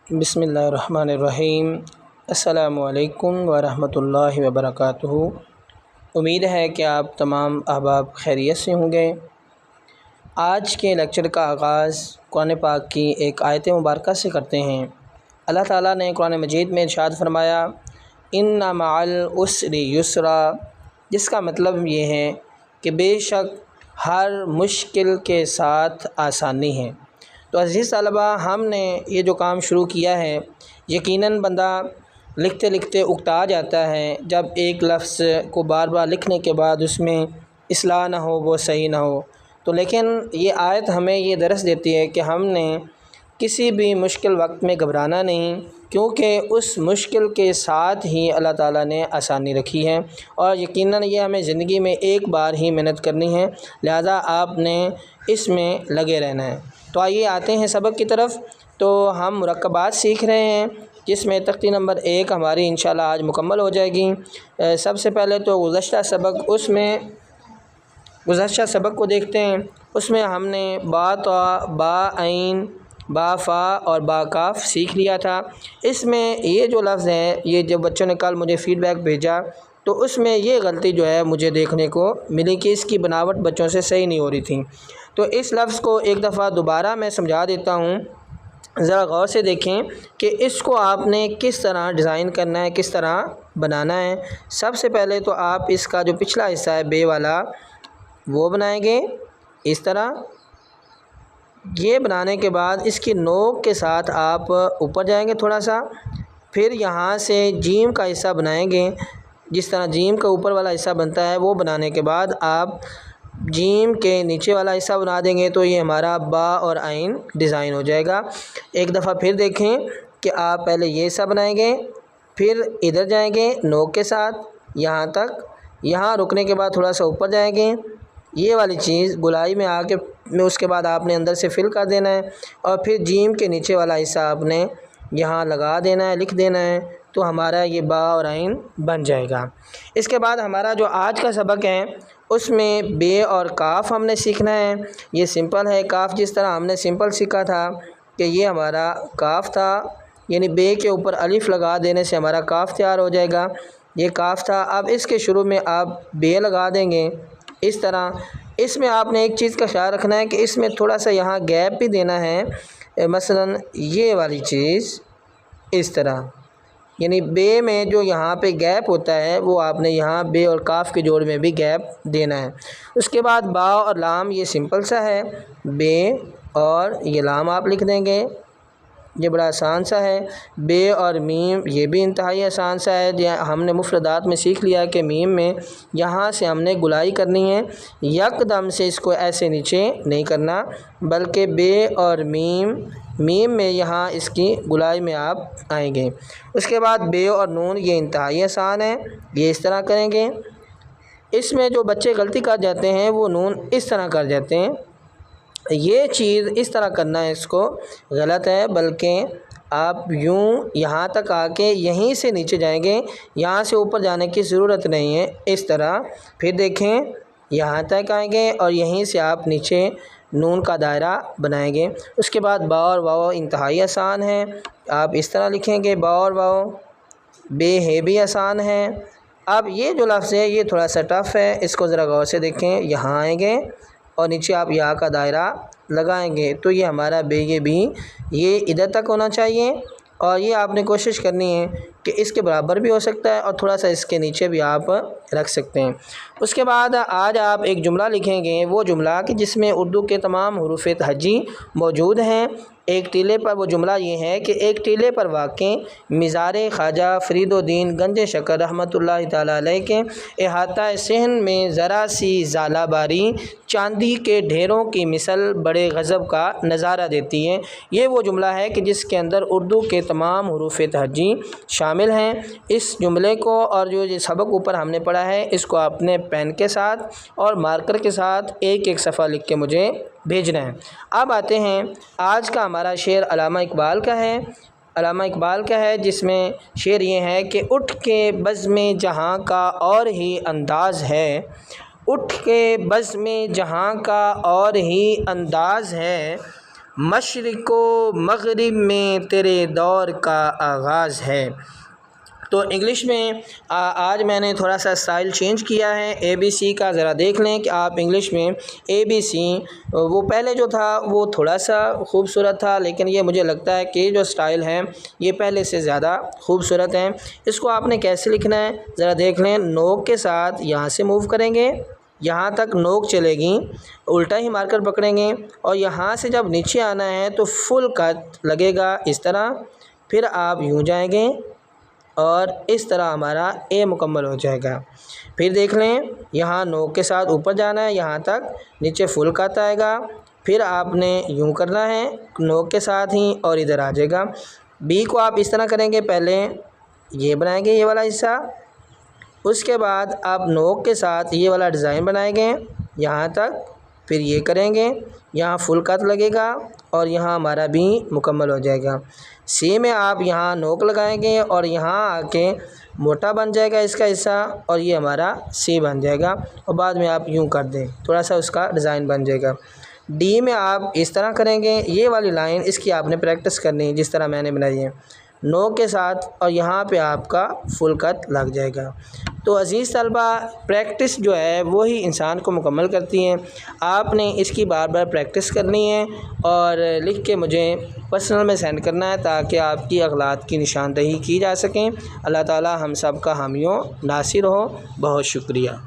बिस्मिल्लाहिर्रहमानिर्रहीम। अस्सलामुअलैकुम वरहमतुल्लाहि वबरकातुहू। उम्मीद है कि आप तमाम अहबाब खैरियत से होंगे। आज के लेक्चर का आगाज़ कुरान पाक की एक आयत मुबारका से करते हैं। अल्लाह ताला ने कुरान मजीद में इरशाद फरमाया, इन्ना मअल उस्रि युस्रा, जिसका मतलब ये है कि बेशक हर मुश्किल के साथ आसानी है। तो अज़ीज़ तलबा, हमने ये जो काम शुरू किया है, यकीनन बंदा लिखते लिखते उकता जाता है जब एक लफ्ज़ को बार बार लिखने के बाद उसमें इस्लाह ना हो, वो सही ना हो। तो लेकिन ये आयत हमें ये दरस देती है कि हमने किसी भी मुश्किल वक्त में घबराना नहीं, क्योंकि उस मुश्किल के साथ ही अल्लाह ताला ने आसानी रखी है और यकीनन ये हमें ज़िंदगी में एक बार ही मेहनत करनी है, लिहाजा आपने इसमें लगे रहना है। तो आइए आते हैं सबक की तरफ। तो हम मुरक्कबात सीख रहे हैं, जिसमें तख्ती नंबर 1 हमारी इंशाल्लाह आज मुकम्मल हो जाएगी। सबसे पहले तो गुज़श्ता सबक को देखते हैं। उसमें हमने बा ता, बा ऐन, बा फ़ा और बा काफ सीख लिया था। इसमें ये जो लफ्ज़ हैं, ये जब बच्चों ने कल मुझे फ़ीडबैक भेजा तो उसमें ये गलती जो है मुझे देखने को मिली कि इसकी बनावट बच्चों से सही नहीं हो रही थी। तो इस लफ्ज़ को एक दफ़ा दोबारा मैं समझा देता हूँ, ज़रा गौर से देखें कि इसको आपने किस तरह डिज़ाइन करना है, किस तरह बनाना है। सबसे पहले तो आप इसका जो पिछला हिस्सा है बे वाला, वो बनाएंगे इस तरह। ये बनाने के बाद इसकी नोक के साथ आप ऊपर जाएंगे थोड़ा सा, फिर यहाँ से जीम का हिस्सा बनाएंगे। जिस तरह जीम का ऊपर वाला हिस्सा बनता है, वो बनाने के बाद आप जीम के नीचे वाला हिस्सा बना देंगे, तो ये हमारा बा और आइन डिज़ाइन हो जाएगा। एक दफ़ा फिर देखें कि आप पहले ये हिस्सा बनाएंगे, फिर इधर जाएंगे नोक के साथ यहाँ तक, यहाँ रुकने के बाद थोड़ा सा ऊपर जाएंगे, ये वाली चीज़ गुलाई में आके में उसके बाद आपने अंदर से फिल कर देना है और फिर जीम के नीचे वाला हिस्सा आपने यहाँ लगा देना है, लिख देना है, तो हमारा ये बा और आइन बन जाएगा। इसके बाद हमारा जो आज का सबक है उसमें बे और काफ हमने सीखना है। ये सिंपल है। काफ जिस तरह हमने सिंपल सीखा था कि ये हमारा काफ था, यानी बे के ऊपर अलिफ लगा देने से हमारा काफ तैयार हो जाएगा। ये काफ था। अब इसके शुरू में आप बे लगा देंगे इस तरह। इसमें आपने एक चीज़ का ख्याल रखना है कि इसमें थोड़ा सा यहाँ गैप भी देना है। मसलन ये वाली चीज़ इस तरह, यानी बे में जो यहाँ पे गैप होता है वो आपने यहाँ बे और काफ के जोड़ में भी गैप देना है। उसके बाद बा और लाम, ये सिंपल सा है, बे और ये लाम आप लिख देंगे, ये बड़ा आसान सा है। बे और मीम, ये भी इंतहाई आसान सा है। हमने मुफ़रदात में सीख लिया कि मीम में यहाँ से हमने गुलाई करनी है, यकदम से इसको ऐसे नीचे नहीं करना, बल्कि बे और मीम में यहाँ इसकी गुलाई में आप आएंगे। उसके बाद बे और नून, ये इंतहाई आसान है, ये इस तरह करेंगे। इसमें जो बच्चे गलती कर जाते हैं वो नून इस तरह कर जाते हैं, ये चीज़ इस तरह करना है, इसको गलत है, बल्कि आप यूँ यहाँ तक आके यहीं से नीचे जाएंगे, यहाँ से ऊपर जाने की ज़रूरत नहीं है, इस तरह। फिर देखें यहाँ तक आएंगे और यहीं से आप नीचे नून का दायरा बनाएंगे। उसके बाद बा और वाव इंतहाई आसान है, आप इस तरह लिखेंगे बा और वाव। बे है भी आसान है। अब ये जो लफ्ज़ है ये थोड़ा सा टफ़ है, इसको ज़रा गौर से देखें। यहाँ आएंगे और नीचे आप यहाँ का दायरा लगाएंगे, तो ये हमारा बे, ये भी ये इधर तक होना चाहिए और ये आपने कोशिश करनी है कि इसके बराबर भी हो सकता है और थोड़ा सा इसके नीचे भी आप रख सकते हैं। उसके बाद आज आप एक जुमला लिखेंगे, वो जुमला कि जिसमें उर्दू के तमाम हुरूफ़ तहज्जी मौजूद हैं। एक टीले पर, वो जुमला ये है कि एक टीले पर वाक़े मिज़ार ख्वाजा फ़रीदुद्दीन गंज शकर रहमतुल्लाह ताला अलैह के अहाता सहन में ज़रा सी ज़ालाबारी चांदी के ढेरों की मिसल बड़े गज़ब का नज़ारा देती है। ये वो जुमला है कि जिसके अंदर उर्दू के तमाम हुरूफ़ तहज्जी शामिल हैं। इस जुमले को और जो सबक ऊपर हमने पढ़ा है, इसको आपने पेन के साथ और मार्कर के साथ एक एक सफ़ा लिख के मुझे भेजना है। अब आते हैं, आज का हमारा शेर अल्लामा इकबाल का है, जिसमें शेर ये है कि उठ के बज़्म जहाँ का और ही अंदाज़ है, उठ के बज़्म जहाँ का और ही अंदाज़ है, मशरिको मग़रिब में तेरे दौर का आगाज़ है। तो इंग्लिश में आज मैंने थोड़ा सा स्टाइल चेंज किया है ABC का। ज़रा देख लें कि आप इंग्लिश में ABC, वो पहले जो था वो थोड़ा सा खूबसूरत था, लेकिन ये मुझे लगता है कि जो स्टाइल है ये पहले से ज़्यादा खूबसूरत है। इसको आपने कैसे लिखना है ज़रा देख लें। नोक के साथ यहाँ से मूव करेंगे, यहाँ तक नोक चलेगी, उल्टा ही मार्कर पकड़ेंगे और यहाँ से जब नीचे आना है तो फुल कट लगेगा इस तरह। फिर आप यूँ जाएंगे और इस तरह हमारा ए मुकम्मल हो जाएगा। फिर देख लें, यहाँ नोक के साथ ऊपर जाना है, यहाँ तक, नीचे फुल कट आएगा। फिर आपने यूँ करना है नोक के साथ ही और इधर आ जाएगा। बी को आप इस तरह करेंगे, पहले ये बनाएंगे ये वाला हिस्सा, उसके बाद आप नोक के साथ ये वाला डिज़ाइन बनाएंगे यहाँ तक, फिर ये करेंगे, यहाँ फुल कट लगेगा और यहाँ हमारा भी मुकम्मल हो जाएगा। सी में आप यहाँ नोक लगाएंगे और यहाँ आके मोटा बन जाएगा इसका हिस्सा और ये हमारा सी बन जाएगा और बाद में आप यूँ कर दें, थोड़ा सा उसका डिज़ाइन बन जाएगा। डी में आप इस तरह करेंगे, ये वाली लाइन इसकी आपने प्रैक्टिस करनी है जिस तरह मैंने बनाई है, नोक के साथ, और यहाँ पे आपका फुल कट लग जाएगा। तो अज़ीज़ तलबा, प्रैक्टिस जो है वो ही इंसान को मुकम्मल करती है। आपने इसकी बार बार प्रैक्टिस करनी है और लिख के मुझे पर्सनल में सेंड करना है ताकि आपकी अगलात की निशानदही की जा सकें। अल्लाह ताला हम सब का हामियों नासिर हो। बहुत शुक्रिया।